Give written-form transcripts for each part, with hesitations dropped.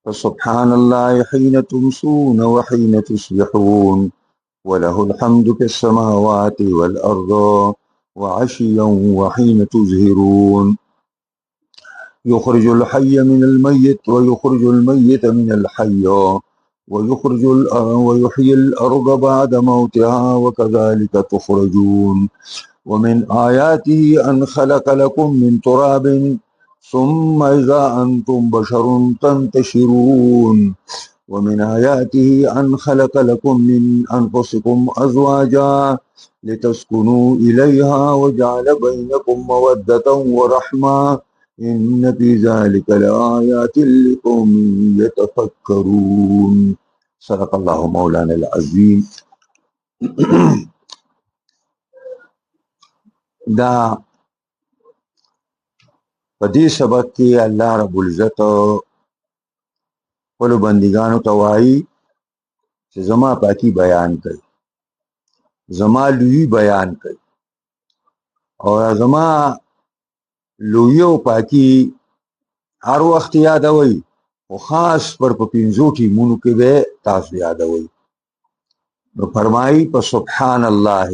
فسبحان الله حين تمسون وحين تصبحون وله الحمد في السماوات والأرض وعشيا وحين تظهرون يخرج الحي من الميت ويخرج الميت من الحي ويحيي الأرض بعد موتها وكذلك تخرجون ومن آياته أن خلق لكم من تراب ثم إذا أنتم بشر تنتشرون ومن آياته أن خلق لكم من أنفسكم أزواجا لتسكنوا إليها وجعل بينكم مودة ورحمة إن في ذلك لآيات لقوم يتفكرون صدق الله مولانا العظيم. دا پدې سبق کې الله رب العزت خپل بندګانو ته وایي چې زما پاکي بیان کوي، زما لوی بیان کوي، او زما لوی او پاکي هر وخت یادوي، او خاص پر په پنځو ټیمونو کې به تاسو یادوي. نو فرمایي په سبحان الله،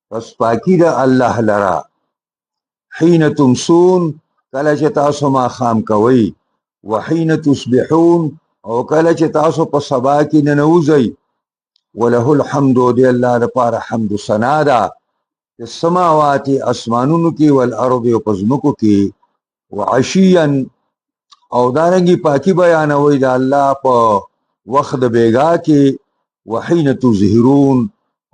پس پاکي د الله لرا، حين تمسون کله چې تاسو ماښام کوئ، وحين تصبحون او کله چې تاسو په سبا کې ننوځئ. وله الحمد، دی الله لپاره حمد و ثنا ده، په السماوات اسمانونو کې، والارض او په ځمکو کې، وعشیا او دارنګې پاکي بیانوي د الله په وخت د بیګا کې، وحين تظهرون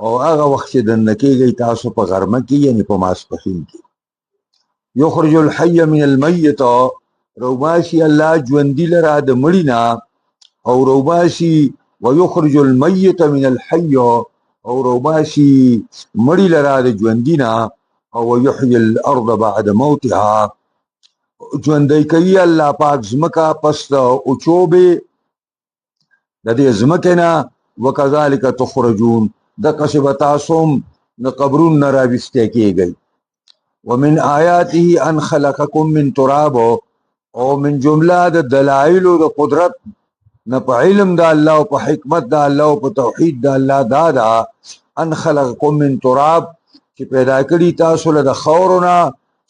او هغه وخت چې دننه کېږئ تاسو په غرمه کې، یعنې په ماسپښین کې. یخرج الحي من المیت، روباسي الله ژوندي لرا د مړي نه، او روباسي ويخرج المیت من الحي، او روباسي مړي لرا د ژوندي نه، او يحيي الارض بعد موتها، ژوندی کوي الله پاک ځمکه پس د اوچوبې د دې ځمکې نه. وکذلک تخرجون، دقسې به تاسو هم د قبرونو نه راویستی کېږئ. ومن آیاته ان خلقکم من تراب، او من جمله د دلایلو د قدرت نه په علم د الله او په حکمت د الله او په توحید د الله دا ده، ان خلقکم من تراب چې پیدا کړي تاسو له د خاورو نه،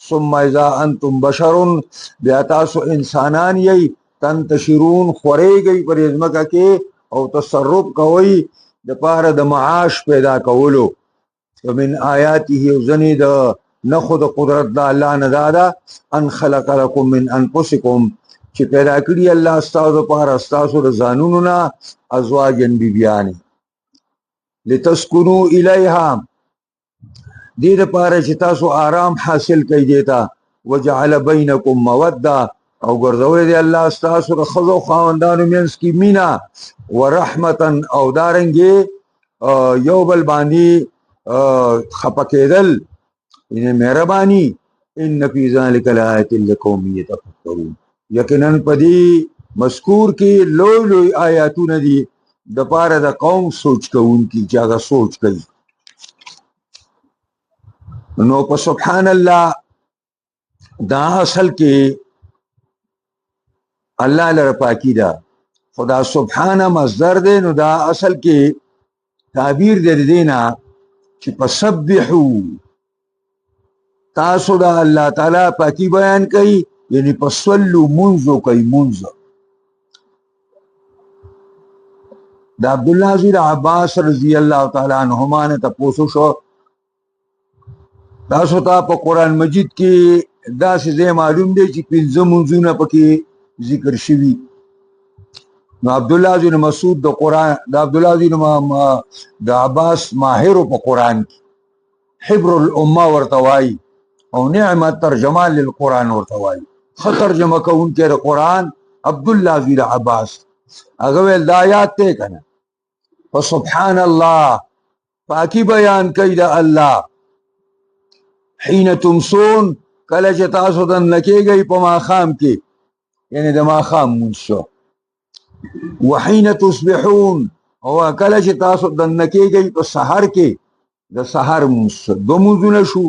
ثم اذا انتم بشر بیا تاسو انسانان یې، تنتشرون خورېږئ پر ځمکه کې او تصرف کوئ د پاره د معاش پیدا کولو. ومن آیاته، ځنې د نخو د قدرت د الله نه دا ده، ان خلق لکم من انفسکم چې پیدا کړي الله ستاسو لپاره ستاسو د ځانونو نه ازواجن بیبیانې، لتسکنوا الیها دې دپاره چې تاسو آرام حاصل کړئ دیتا، وجعل بینکم موده او ګرځولی دی الله ستاسو د ښځو خاوندانو منځ کې مینه، ورحمتا او دارنګې یو بل باندې خفه کېدل، یعنې مهرباني. ان فی ذلک لآیة لقوم یتفکرون، یقینا په دې مذکور کې لوی لوی آیاتونه دي د پاره د قوم سوچ کوونکي چې هغه سوچ کوي. نو په سبحان الله دا اصل کې الله لره پاکی ده، خدا سبحانه مصدر دی، نو دا اصل کې تعبیر دی دینا چې فسبحوا تاسو دا الله تعالی پاکی بیان کوي، یعنی پسولو منزو کوي. منزو دا عبدالله زیر عباس رضی اللہ تعالی عنہما نے تپوسو شو، تاسو ته په قرآن مجید کې داسې ځای معلوم دی چې پنځه منځونه پکې ذکر شوي. نو عبدالله بن مسعود د قرآن، د عبدالله بن د عباس ماهر په قرآن کې، حبر الامه ورته وایي، او نعمت ترجمان للقرآن ورته وایي، ښه ترجمه کوونکی د قرآن عبدالله بن عباس. هغه ویل دا آیات دی که نه، فسبحان الله پاکی بیان کوي د الله، حین تمسون کله چې تاسو دننه کېږئ په ماښام کې، یعنې د ماښام مونځ شو. وحین تصبحون او کله چې تاسو دننه کېږئ په سحر کې، د سحر مونځ شو. دو مونځونه شو،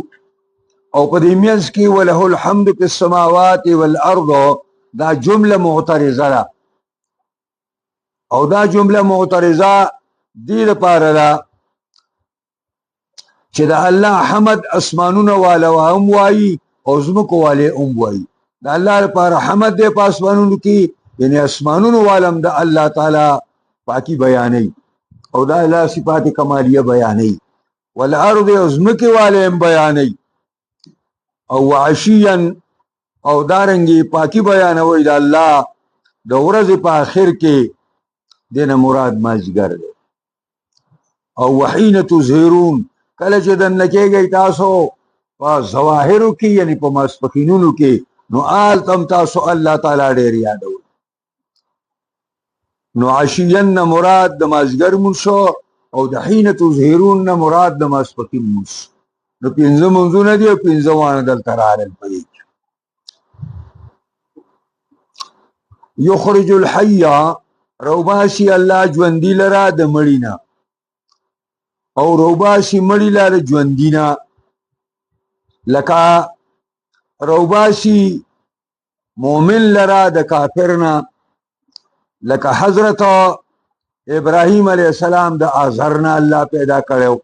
او په دې منځ کې وله الحمد فی السماوات والارض دا جمله معترضه ده، او دا جمله معترضه دې لپاره ده چې د الله حمد اسمانونه والا هم وایي او ځمکو والے هم وایي. د الله لپاره حمد دی په اسمانونو کې، یعنی اسمانونو والم د الله تعالی پاکي بیانوي او د الله صفات کمالیه بیانوي، والارض او ځمکې والے هم بیانوي، او عشیا او دارنګي پاکي بیانوي د الله د ورځې په آخر کې، دینه مراد مازدیګر دی. او وحین تظهرون، کله چې دننه کېږئ تاسو په ظواهرو کې یعنی په ماسپښینونو کې، نو آلتم تاسو الله تعالی ډېر یادوئ. نو عشیا نه مراد د مازدیګر مونځ او د حین تظهرون نه مراد د ماسپښین مونځ. نو پنځه مونځونه دي او پنځه واړه دلته راغلل په دې کې. یخرج الحی، روباسي الله ژوندي لره د مړي نه، او روباسي مړي لره ژوندي نه. لکه روباسي مومن لره د کافر نه، لکه حضرت ابراهیم علیہ السلام د آزر نه الله پیدا کړو،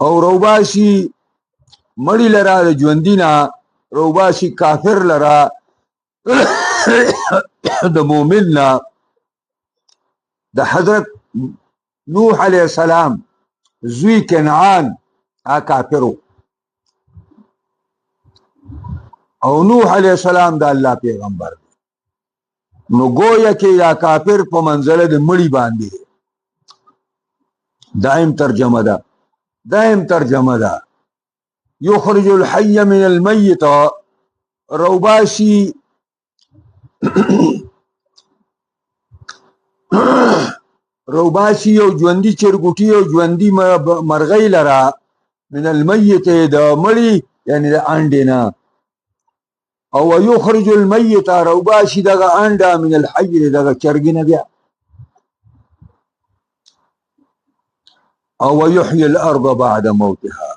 او روباسي مړي لره د ژوندي نه، روباسي کافر لره د مومن نه. د حضرت نوح علیہ السلام زوی کنعان کافرو، او نوح علیہ السلام د الله پیغمبر دی. نو گویا کې یا کافر په منزله د مړي باندې. دائم ترجمه ده، دائم ترجمه ده. یخرج الحی من المیت، روباسي روباسي او ژوندي چرګوټي او ژوندي مرغۍ لره من المیت د مړي یعنی د انډې نه، او یخرج المیت روباسي دغه انډه من الحی دغه چرګې نه بیا. او یحیی الارض بعد موتها،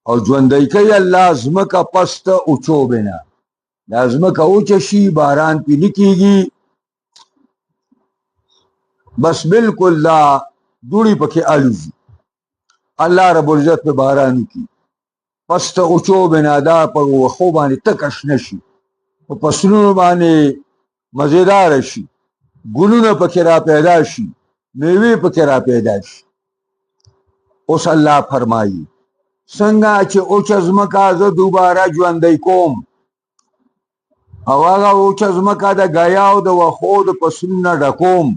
او ژوندی کوي الله ځمکه پس د اوچوبې نه. دا ځمکه اوچه شي، باران پې نه کېږي، بس بالکل دا دوړې پکې الوزي، الله رب العزت په باران وکړي، پس د اوچوبې نه دا په وښو باندې تکه شنه شي، په فصلونو باندې مزیدار شي، ګلونه پکې را پیدا شي، میوې پکې را پیدا شي. اوس الله فرمایي څنګه چې اوچه ځمکه زه دوباره ژوندی کوم، او هغه اوچه ځمکه د ګیاو د وښو د فصلونو نه ډکوم،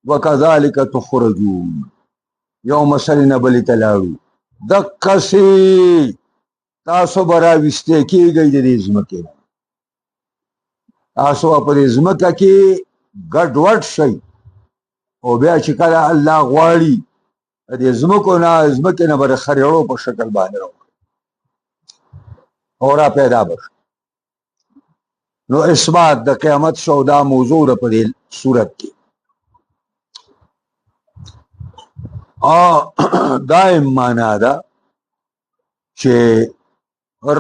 وکذلک تخرجون، یو مسلې نه بلې ته لاړو، دقسې تاسو به راویستې کېږئ د دې ځمکې نه. تاسو په دې ځمکه کې ګډوډ شئ، او بیا چې کله الله غواړي د دې ځمکې نه به د خریړو په شکل باندې راوړي او را پیدا به شي. نو اثبات د قیامت شو، دا موضوع ده په دې صورت کې. دائم معنا ده چې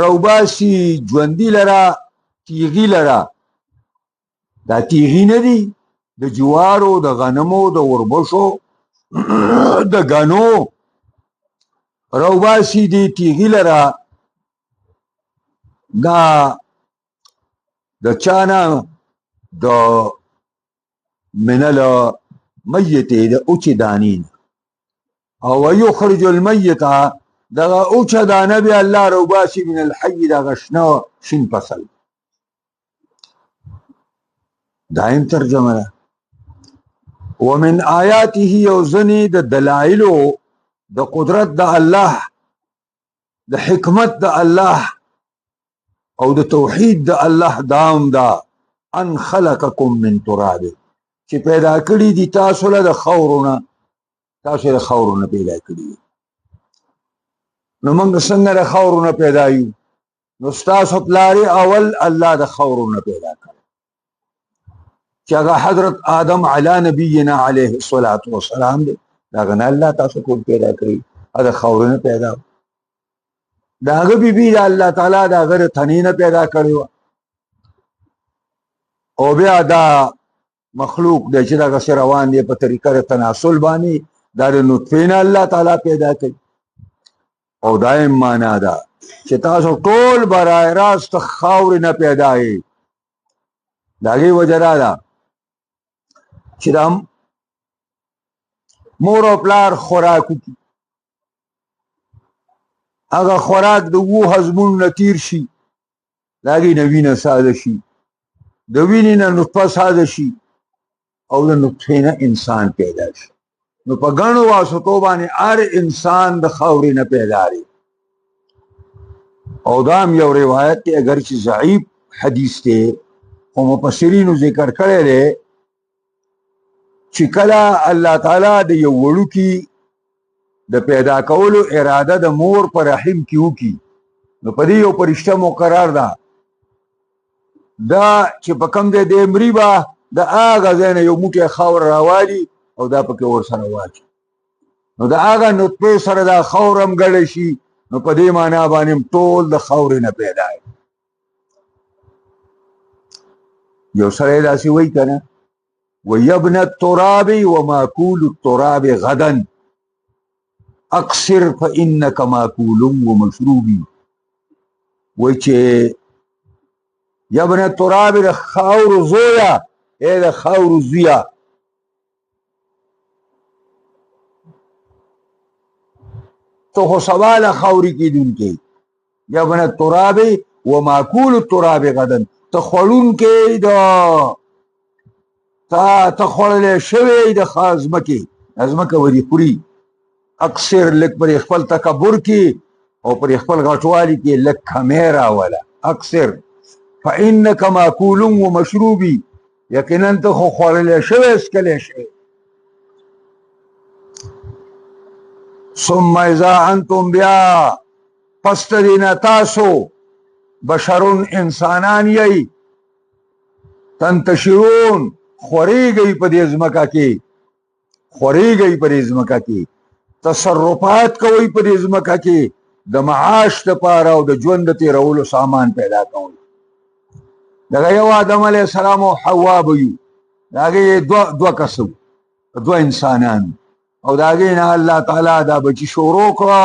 روباسي ژوندي لره تیغي لره، دا تیغي نه دي د جوارو، د غنمو، د وربشو، د غنو. روباسي دي تیغي لره، دا د چانه د منل میتې د اوچې دانین، او یخرج المیت دغه اوچه دانه بیا الله روباسي من الحی دغه شنه شین فصل. دائم ترجمه ده. ومن آیاته، او ځنې د دلایلو د قدرت د الله، د حکمت د الله او د توحید د الله دام دا ان خلقکم من تراب، چې پیدا کړي دي تاسو له د خاورونه، تاسو د خاورونه پیدا کړي. نو موږ څنګه د خاورونه پیدا یو؟ نو ستاسو پلارې اول الله د خاورونه پیدا کړ، چې هغه حضرت آدم علی نبینا علیه الصلاة والسلام دی. دا غنه الله تاسو ټول پیدا کړی، هغه خاورونه پیدا، دا هغه بیبي د الله تعالی دا هغه تنې نه پیدا کړی و، او بیا دا مخلوق دی چې دغسې روان دی په طریقه د تناسل باندې دا د نطفې نه الله تعالی پیدا کوي او دایم معنا ده چې تاسو ټول برای راست خاورې نه پیدا یې د هغې وجه دا ده چې دا مور او پلار خوراک وکړي هغه خوراک د 7 هضمونو نه تیر شي د هغې نه وینه ساده شي د وینې نه نطفه ساده شي او د نطفې نه انسان پیدا شي نو په ګڼو واسطو باندې هر انسان د خاورې نه پیدا دی او دا هم یو روایت دی اگر چې ضعیف حدیث دی خو مفسرینو ذکر کړی دی چې کله الله تعالی د یو وړوکي د پیدا کولو اراده د مور په رحم کې وکړي نو په دې یو فرشته مقرر ده دا چې په کوم ځای دی مري به د هغه ځای نه یو موټی خاور راوالي او دا پکې ورسره واچي نو د هغه نطفې سره دا خاور هم ګډه شي نو په دې معنا باندې ټول د خاورې نه پیدا دی یو سړی داسې وایي که نه وی ابن التراب وماکول التراب غدا اکثر فانک ماکول ومشروبی وی چې یا ابن التراب د خاور زویا ای د خاور زویا تو خو سوال خاوري کیدونکې یا ابن التراب وماکول التراب غدا ته خوړونکې د تا خوړلی شوی د ځمکې ځمکه ورې خوري اکثر لږ پر خپل تکبر کې او پر خپل غټوالي کې لږ کمی راوله اکثر فانک ماکول ومشروبي یقینا ته خو خوړلی شوی څکلی شوی ثم اذا انتم بیا پس د دې نه تاسو بشرون انسانان یئ تنتشرون خوریږئ په دې ځمکه کې خوریږئ په دې ځمکه کې تصرفات کوئ په دې ځمکه کې د معاش دپاره او د ژوند د تېرولو سامان پیدا کوئ دغه یو آدم علیه السلام او حوا به یو د هغې دوه کسه دوه انسانان او د هغې نه الله تعالی دا بچي شروع کړه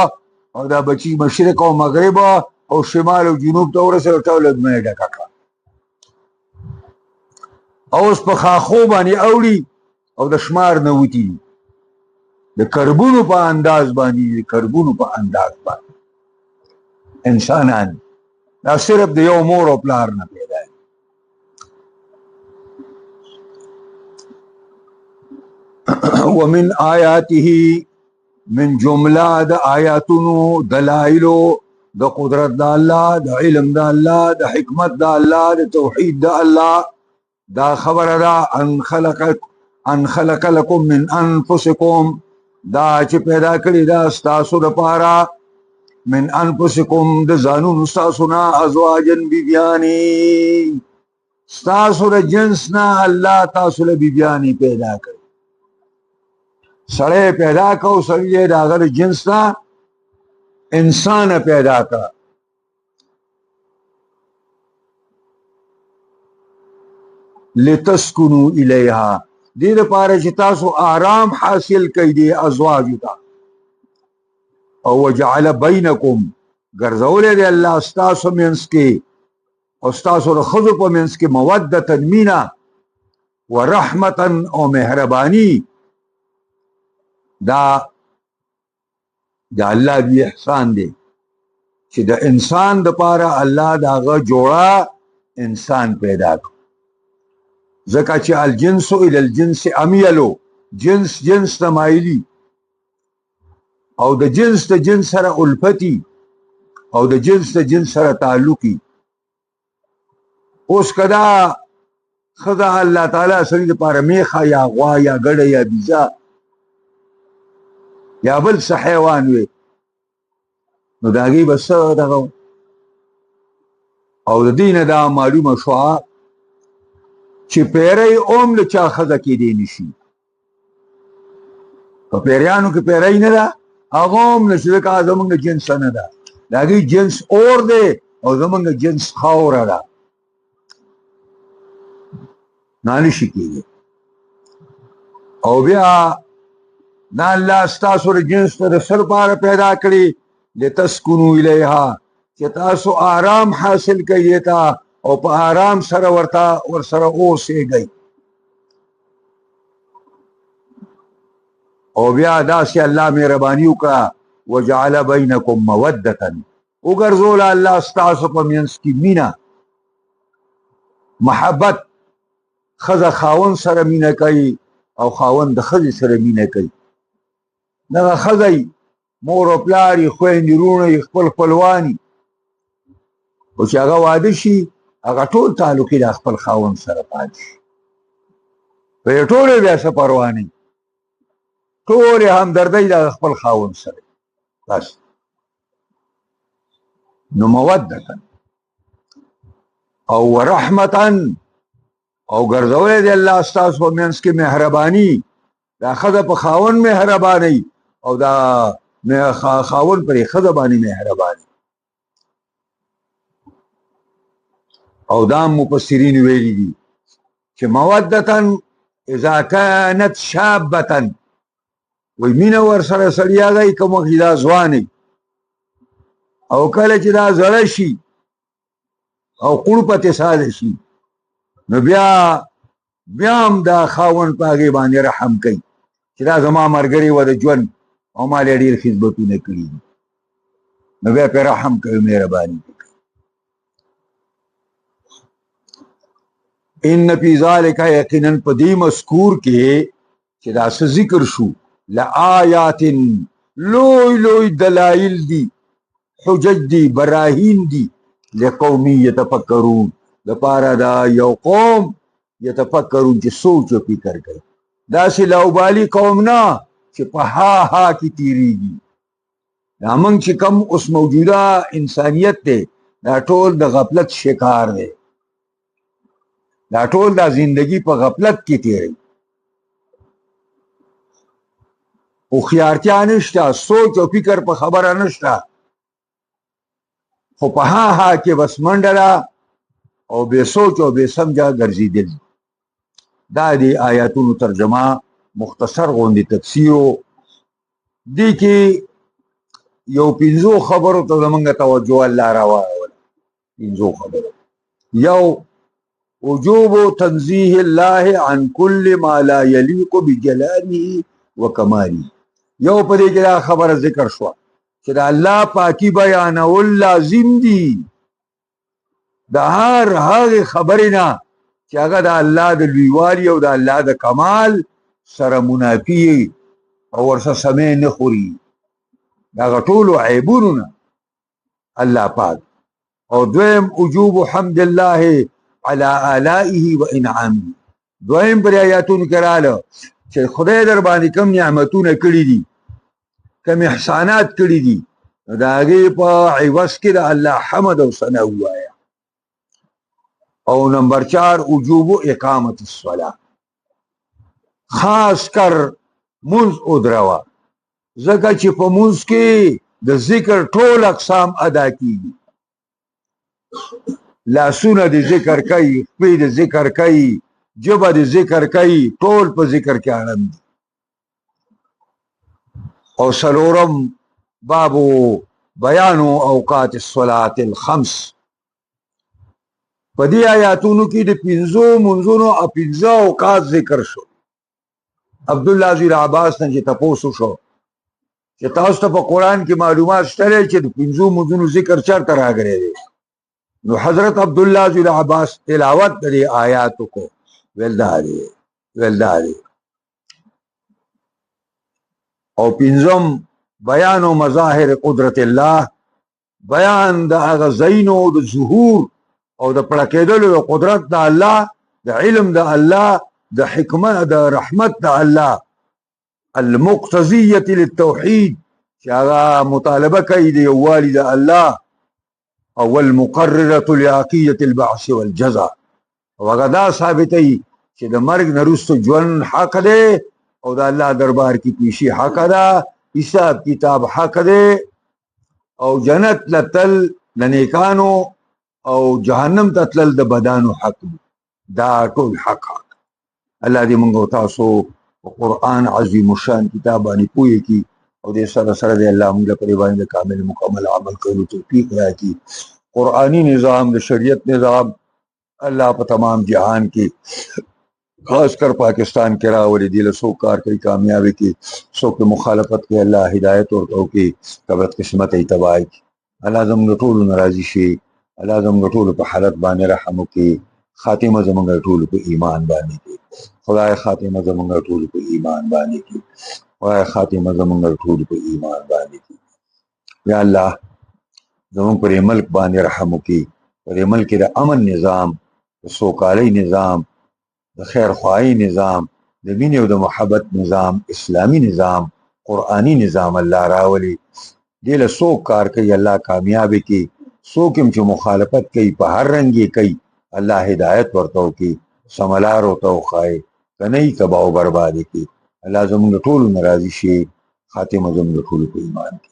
او دا بچي مشرق او مغرب او شمال او جنوب ته ورسېده ټوله ځمنه یې ډکه کړه اوس په خاخو باندې اوړي او د شمار نه وتي د کربونو په انداز باندې د کربونو په انداز باندې انسانان دا صرف د یو مور او پلار نه پیدا دي ومن آیاته من جمله د آیاتونو دلایلو د قدرت د الله د علم د الله د حکمت د الله د توحید د الله دا خبره ده ان خلق لكم من انفسکم دا چې پیدا کړی دا ستاسو دپاره من انفسکم د ځانونو ستاسو نه ازواجن بیبیانې ستاسو د جنس نه الله تاسو له بیبیانې پیدا کړي سړی پیدا کو سړی یې د هغه د جنس نه انسان پیدا کړه لتسکنو الیها دې دپاره چې تاسو آرام حاصل کړئ دې ازواجو ته او وجعل بینکم ګرځولی دی الله ستاسو منځ کې او ستاسو د ښځو په منځ کې مودتا مینه ورحمتا او مهرباني دا الله دی احسان دی چې د انسان دپاره الله د هغه جوړه انسان پیدا کړ ځکه چې الجنس الى الجنس امیلو جنس ته مایلي او د جنس سره الفتی او د جنس سره تعلقي اوس کدا خدا الله تعالی سړي دپاره میخه یا غوا یا ګډه یا بیزه یا بل څه حیوان وي نو د هغې به څه دغه او د دې نه دا معلومه شوه چې پیری اوم له چا ښځه کېدی نشي په پیریانو کې پیری نه ده هغه هم نه چې ځکه زموږ د جنس نه ده د هغې جنس اور دی او زموږ د جنس خاوره ده نشي کېدی او بیا دا الله ستاسو د جنس ته د څه لپاره پیدا کړي لتسکنوا الیها چې تاسو آرام حاصل کړئ ته او په آرام سره ورسره اوسېږئ او بیا داسې الله مهرباني وکړه وجعل بینکم مودة وګرځوله الله ستاسو په منځ کې مینه محبت ښځه خاوند سره مینه کوي او خاوند د ښځې سره مینه کوي دغه ښځه مور او پلار یې خویندې وروڼه یې خپل خپلوان خو چې هغه واده شي هغه ټول تعلق یې د خپل خاوند سره پاتې شي په یې ټولې بیا څه پروا نه ټولې همدردۍ د خپل خاوند سره بس نو مودة او ورحمة او ګرځولی دی الله ستاسو په منځ کې مهرباني دا ښځه په خاوند مهرباني او دا خاوند پرې ښځه باندې مهرباني او دا مفسرین ویلي دي چې مودة اذا كانت شابة وی مینه ورسره سړی هغه کوم وخت دا ځواني او کله چې دا زړه شي او قربت ساده شي نو بیا هم دا خاوند په هغې باندې رحم کوي چې دا زما ملګری و د ژوند او ما له ډېر خدمتونه کړي دي نو بیا پرې رحم کوي مهرباني کوي ان فی ذلک یقینا په دې مذکور کې چې دا څه ذکر شو لآیات لوی دلائل دي حجج دي براهین دي لقوم یتفکرون لپاره دا یو قوم یتفکرون چې سوچ او فکر کوي داسې لاوبالي قوم نه چې په ها کې تیریږي دا موږ چې کوم اوس موجوده انسانیت دی دا ټول د غفلت شکار دی دا ټول دا زندگی په غفلت کې تیری هوښیارتیا نشته سوچ او فکر په خبره نشته خو په ها کې بس منډه ده او بې سوچ او بې سمجه ګرځېدل دا د آیاتونو ترجمه مختصر غوندې تفسیر دې کې یو پنځو خبرو ته زمونږ توجه الله راواړوله پنځو خبرو یو وجوب تنزیه الله عن كل ما لا يليق بجلاله وکماله یو په دې کې دا خبره ذکر شوه چې د الله پاکي بیانول لازم دي د هر هغې خبرې نه چې هغه د الله د لویوالي او د الله د کمال سره منافي او ورسره سمې نه خوري د هغه ټولو عیبونو نه الله پاک او دویم وجوب حمد الله على آلائه و انعامه دویم پر آیاتونو کې راغله چې خدای در باندې کوم نعمتونه کړي دي کوم احسانات کړي دي نو د هغې په عوض کې د الله حمد او ثنا ووایه او نمبر 4 وجوب اقامت الصلاة خاص کر منځ ودروه ځکه چې په منځ کې د ذکر ټول اقسام ادا کیږي لاسونه د ذکر کوي خپې د ذکر کوي ژبه د ذکر کوي ټول په ذکر کې اړم دي او څلورم بابو بیان اوقات الصلاة الخمس په دې آیاتونو کې د پنځو منځونو او پنځه اوقات ذکر شو عبدالله ذی عباس نه چې تپوس وشو چې تاسو ته په قرآن کې معلومات شته چې د پنځو منځونو ذکر چېرته راغلی دی نو حضرت عبدالله ذی عباس تلاوت د دې آیاتو کو ویل دا دی او پنځم بیان او مظاهر قدرت الله بیان د هغه ځایونو د ظهور او د پړه کېدلو د قدرت د الله د علم د الله د حکمت د رحمت د الله المقتضیة للتوحید چې هغه مطالبه کوي د یووالي د الله او المقررة لعقیدة البعث والجزا او هغه دا ثابتوي چې د مرګ نه وروسته ژوند حق دی او د الله دربار کې پیشي حق ده حساب کتاب حق دی او جنت لتل د نیکانو او جهنم ته تلل د بدانو حق دی دا ټول حق الله دې موږ تاسو कुरान अजीम शान किताब बानी पोए की और दे सर सर दे अल्लाह मुझे पर बानी कामिल मुकम्मल अमल करूँ तौफीक राखी। कुरानी निज़ाम शरीयत निज़ाम अल्लाह पर तमाम जहान की खासकर पाकिस्तान के रावली दिल सो कार कई कामयाबी की सो के मुखालफत के अल्लाह हिदायत और तो की कबत किस्मत तबाही की अल्लाह जम गटोल नाराजी शे अल्लाह जम गटोल पर हालत बाने रहम की खातिमा जम गटोल पर ईमान बाने की खुदाए खातिमा जम गटोल पर ईमान बाने की खुदाए खातिमा जम गटोल पर ईमान बाने की या अल्लाह जम पर मुल्क बाने रहम की पर मुल्क के अमन निज़ाम सोकाली निज़ाम खैर ख्वाही निज़ाम मीन द मोहब्बत निज़ाम इस्लामी निज़ाम कुरानी निज़ाम अल्लाह रावली दिल सो कार कई अल्लाह कामयाबी की सो किम जो मुखालफत कई पहाड़ रंगी कई अल्लाह हिदायत वर्तो की समलार होता खाए कनई तबाह बर्बादी की अल्लाह जमुन टोल नाराजी शे खातिमा जमुन टोल को ईमान की।